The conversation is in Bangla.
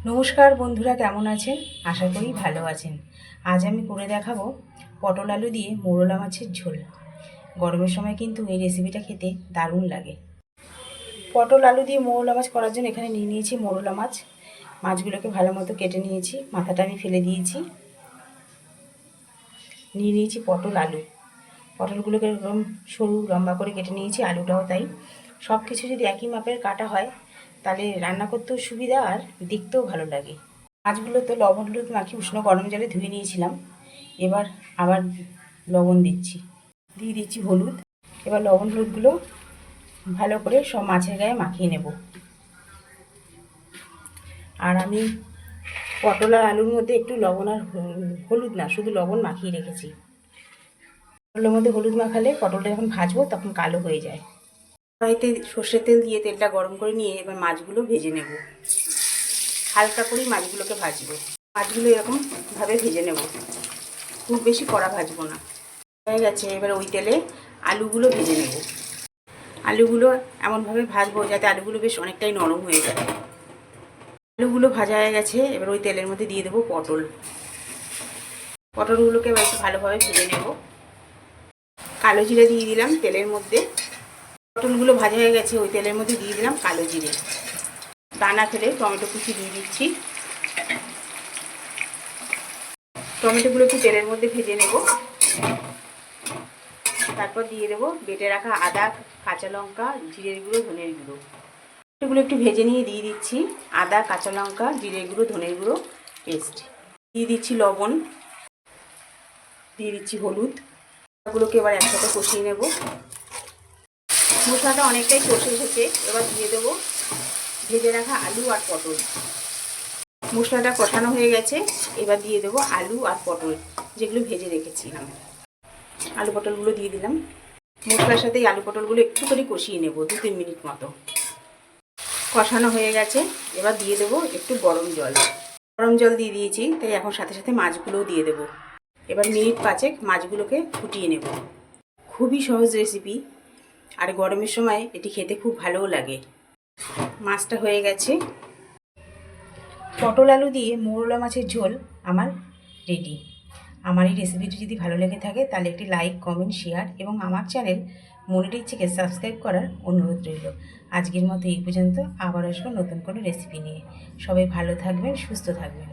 নমস্কার বন্ধুরা, কেমন আছেন? আশা করি ভালো আছেন। আজ আমি করে দেখাবো পটল আলু দিয়ে মোরলা মাছের ঝোল। গরমের সময় কিন্তু এই রেসিপিটা খেতে দারুণ লাগে। পটল আলু দিয়ে মোরলা মাছ করার জন্য এখানে নিয়ে নিয়েছি মোরলা মাছ। মাছগুলোকে ভালো মতো কেটে নিয়েছি, মাথাটা আমি ফেলে দিয়েছি। নিয়ে নিয়েছি পটল আলু। পটলগুলোকে এরকম সরু লম্বা করে কেটে নিয়েছি, আলুটাও তাই। সব কিছু যদি একই মাপের কাটা হয় তাহলে রান্না করতেও সুবিধা আর দেখতেও ভালো লাগে। মাছগুলো তো লবণ হলুদ মাখিয়ে উষ্ণ গরম জলে ধুয়ে নিয়েছিলাম। এবার আবার লবণ দিচ্ছি, দিয়ে দিচ্ছি হলুদ। এবার লবণ হলুদগুলো ভালো করে সব মাছের গায়ে মাখিয়ে নেব। আর আমি পটল আর আলুর মধ্যে একটু লবণ আর হলুদ না, শুধু লবণ মাখিয়ে রেখেছি। পটলের মধ্যে হলুদ মাখালে পটলটা যখন ভাজবো তখন কালো হয়ে যায়। কড়াইতে সর্ষের তেল দিয়ে তেলটা গরম করে নিয়ে এবার মাছগুলো ভেজে নেব। হালকা করেই মাছগুলোকে ভাজবো। মাছগুলো এরকমভাবে ভেজে নেব, খুব বেশি কড়া ভাজবো না। হয়ে গেছে, এবার ওই তেলে আলুগুলো ভেজে নেব। আলুগুলো এমনভাবে ভাজবো যাতে আলুগুলো বেশ অনেকটাই নরম হয়ে যায়। আলুগুলো ভাজা হয়ে গেছে, এবার ওই তেলের মধ্যে দিয়ে দেবো পটল। পটলগুলোকে এবার একটু ভালোভাবে ভেজে নেব। কালো জিরে দিয়ে দিলাম তেলের মধ্যে। পটলগুলো ভাজা হয়ে গেছে, ওই তেলের মধ্যে দিয়ে দিলাম কালো জিরে। দানা ফেলে টমেটো কুচি দিয়ে দিচ্ছি। টমেটোগুলো একটু তেলের মধ্যে ভেজে নেব। তারপর দিয়ে দেবো বেটে রাখা আদা, কাঁচা লঙ্কা, জিরের গুঁড়ো, ধনের গুঁড়ো। এগুলো একটু ভেজে নিয়ে দিয়ে দিচ্ছি আদা, কাঁচা লঙ্কা, জিরের গুঁড়ো, ধনের গুঁড়ো পেস্ট। দিয়ে দিচ্ছি লবণ, দিয়ে দিচ্ছি হলুদ। এগুলোকে এবার একসাথে কষিয়ে নেব। মশলাটা অনেকটাই কষে এসেছে, এবার দিয়ে দেবো ভেজে রাখা আলু আর পটল। মশলাটা কষানো হয়ে গেছে, এবার দিয়ে দেবো আলু আর পটল যেগুলো ভেজে রেখেছিলাম। আলু পটলগুলো দিয়ে দিলাম। মশলার সাথে আলু পটলগুলো একটু করে কষিয়ে নেব 2-3 মিনিট মতো। কষানো হয়ে গেছে, এবার দিয়ে দেবো একটু গরম জল। গরম জল দিয়ে দিয়েছি, তাই এখন সাথে সাথে মাছগুলোও দিয়ে দেবো। এবার মিনিট 5 মাছগুলোকে ফুটিয়ে নেব। খুবই সহজ রেসিপি, আর গরমের সময় এটি খেতে খুব ভালোও লাগে। মাছটা হয়ে গেছে। পটল আলু দিয়ে মোরলা মাছের ঝোল আমার রেডি। আমার এই রেসিপিটি যদি ভালো লেগে থাকে তাহলে একটি লাইক, কমেন্ট, শেয়ার এবং আমার চ্যানেল মনির ইচ্ছেকে সাবস্ক্রাইব করার অনুরোধ রইল। আজকের মতো এই পর্যন্ত, আবার আসবো নতুন কোনো রেসিপি নিয়ে। সবাই ভালো থাকবেন, সুস্থ থাকবেন।